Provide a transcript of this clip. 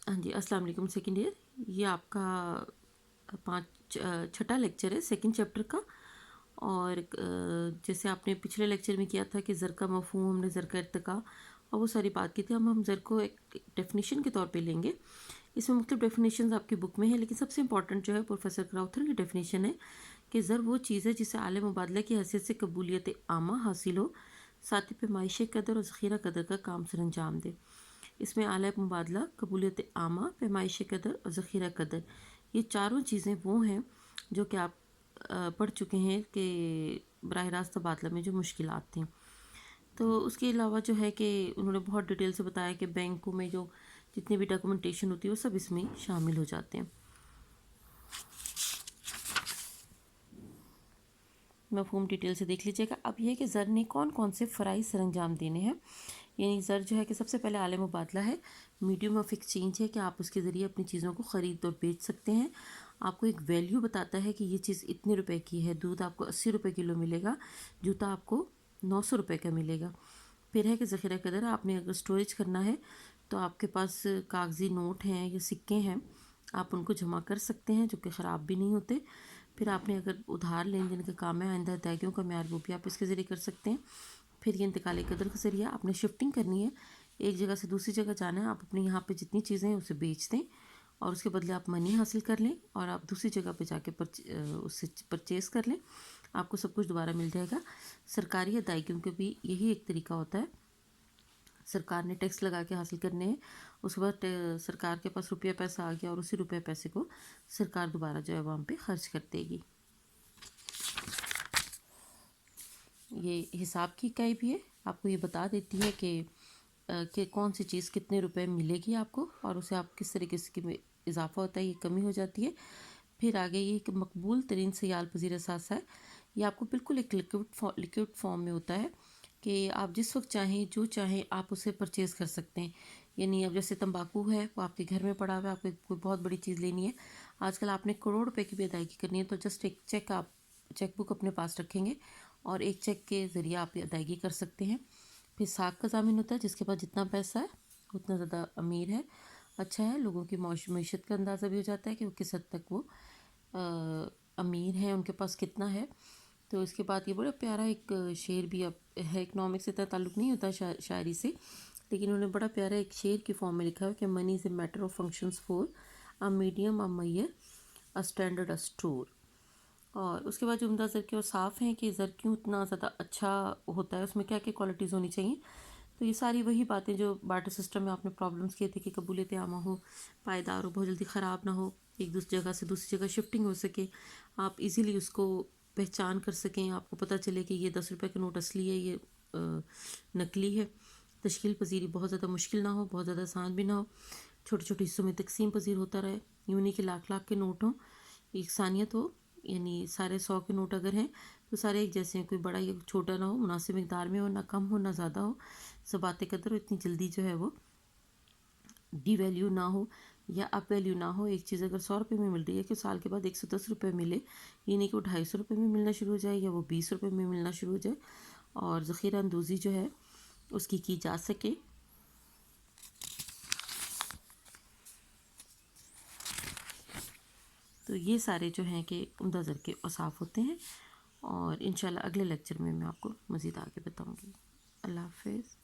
ہاں جی، السلام علیکم سیکنڈ ایئر. یہ آپ کا چھٹا لیکچر ہے سیکنڈ چیپٹر کا. اور جیسے آپ نے پچھلے لیکچر میں کیا تھا کہ زر کا مفہوم، ہم نے زر کا ارتقاء اور وہ ساری بات کی تھی. ہم زر کو ایک ڈیفینیشن کے طور پہ لیں گے. اس میں مختلف ڈیفینیشنز آپ کی بک میں ہیں، لیکن سب سے امپورٹنٹ جو ہے پروفیسر کراؤتھر کی ڈیفینیشن ہے کہ زر وہ چیز ہے جسے اعلی مبادلہ کی حیثیت سے قبولیت عامہ حاصل ہو، ساتھ ہی پیمائش قدر اور ذخیرہ قدر کا کام سر انجام دے. اس میں اعلی مبادلہ، قبولیت عامہ، پیمائش قدر اور ذخیرہ قدر، یہ چاروں چیزیں وہ ہیں جو کہ آپ پڑھ چکے ہیں کہ براہ راست تبادلہ میں جو مشکلات تھیں. تو اس کے علاوہ جو ہے کہ انہوں نے بہت ڈیٹیل سے بتایا کہ بینکوں میں جو جتنی بھی ڈاکومنٹیشن ہوتی ہے وہ سب اس میں شامل ہو جاتے ہیں. مفہوم ڈیٹیل سے دیکھ لیجیے گا. اب یہ ہے کہ زر نے کون کون سے فرائض سر انجام دینے ہیں. یعنی زر جو ہے کہ سب سے پہلے اعلی مبادلہ ہے، میڈیم آف ایکسچینج ہے کہ آپ اس کے ذریعے اپنی چیزوں کو خرید اور بیچ سکتے ہیں. آپ کو ایک ویلیو بتاتا ہے کہ یہ چیز اتنے روپے کی ہے. دودھ آپ کو 80 روپے کلو ملے گا، جوتا آپ کو 900 روپے کا ملے گا. پھر ہے کہ ذخیرہ قدر، آپ نے اگر اسٹوریج کرنا ہے تو آپ کے پاس کاغذی نوٹ ہیں یا سکے ہیں، آپ ان کو جمع کر سکتے ہیں جو کہ خراب بھی نہیں ہوتے. پھر آپ نے اگر ادھار لین دین کا کام ہے، آئندہ ادائیگیوں کا معیار، وہ بھی آپ اس کے ذریعے کر سکتے ہیں. پھر یہ انتقالی قدر کا ذریعہ، آپ نے شفٹنگ کرنی ہے، ایک جگہ سے دوسری جگہ جانا ہے، آپ اپنے یہاں پہ جتنی چیزیں ہیں اسے بیچ دیں اور اس کے بدلے آپ منی حاصل کر لیں اور آپ دوسری جگہ پہ جا کے اس سے پرچیز کر لیں، آپ کو سب کچھ دوبارہ مل جائے گا. سرکاری ادائیگیوں کے بھی یہی ایک طریقہ ہوتا ہے. سرکار نے ٹیکس لگا کے حاصل کرنے ہیں، اس کے بعد سرکار کے پاس روپیہ پیسہ آ گیا اور اسی روپیہ پیسے کو سرکار دوبارہ جو ہے عوام پہ خرچ کر دے گی. یہ حساب کی اکائی بھی ہے، آپ کو یہ بتا دیتی ہے کہ کون سی چیز کتنے روپے ملے گی آپ کو اور اسے آپ کس طریقے سے اضافہ ہوتا ہے، یہ کمی ہو جاتی ہے. پھر آگے یہ ایک مقبول ترین سیال پذیر اثاثہ ہے. یہ آپ کو بالکل ایک لیکوڈ فارم میں ہوتا ہے کہ آپ جس وقت چاہیں جو چاہیں آپ اسے پرچیز کر سکتے ہیں. یعنی اب جیسے تمباکو ہے، وہ آپ کے گھر میں پڑا ہوا ہے، آپ کو کوئی بہت بڑی چیز لینی ہے، آج کل آپ نے کروڑ روپے کی بھی ادائیگی کرنی ہے تو جسٹ ایک چیک بک اپنے پاس رکھیں گے اور ایک چیک کے ذریعے آپ ادائیگی کر سکتے ہیں. پھر ساکھ کا ضامن ہوتا ہے، جس کے پاس جتنا پیسہ ہے اتنا زیادہ امیر ہے، اچھا ہے. لوگوں کی معیشت کا اندازہ بھی ہو جاتا ہے کہ وہ کس حد تک وہ امیر ہیں، ان کے پاس کتنا ہے. تو اس کے بعد یہ بڑا پیارا ایک شعر بھی اب ہے، اکنامکس سے تعلق نہیں ہوتا شاعری سے، لیکن انہوں نے بڑا پیارا ایک شعر کی فارم میں لکھا ہے کہ money is a matter of functions four a medium a measure a standard a store. اور اس کے بعد جو عمدہ زر کے اوصاف ہیں کہ زر کیوں اتنا زیادہ اچھا ہوتا ہے، اس میں کیا کیا کوالٹیز ہونی چاہیے. تو یہ ساری وہی باتیں جو بارٹر سسٹم میں آپ نے پرابلمس کیے تھے کہ قبولیت عامہ ہو، پائیدار ہو، بہت جلدی خراب نہ ہو، ایک دوسری جگہ سے دوسری جگہ شفٹنگ ہو سکے، آپ ایزیلی اس کو پہچان کر سکیں، آپ کو پتہ چلے کہ یہ 10 روپے کا نوٹ اصلی ہے، یہ نقلی ہے. تشکیل پذیری بہت زیادہ مشکل نہ ہو، بہت زیادہ آسان بھی نہ ہو، چھوٹے چھوٹے حصوں میں تقسیم پذیر ہوتا رہے. یوں نہیں کہ لاکھ لاکھ کے نوٹ ہوں، یکسانیت ہو، یعنی سارے 100 کے نوٹ اگر ہیں تو سارے ایک جیسے ہیں، کوئی بڑا یا چھوٹا نہ ہو، مناسب مقدار میں ہو، نہ کم ہو نہ زیادہ ہو، ثبات قدر ہو، اتنی جلدی جو ہے وہ ڈی ویلیو نہ ہو یا اپ ویلیو نہ ہو. ایک چیز اگر 100 روپے میں مل رہی ہے کہ سال کے بعد 110 روپے ملے، یہ نہیں کہ وہ 250 روپے میں ملنا شروع ہو جائے یا وہ 20 روپے میں ملنا شروع ہو جائے. اور ذخیرہ اندوزی جو ہے اس کی جا سکے. تو یہ سارے جو ہیں کہ عمدہ زر کے اوصاف ہوتے ہیں، اور انشاءاللہ اگلے لیکچر میں آپ کو مزید آگے بتاؤں گی. اللہ حافظ.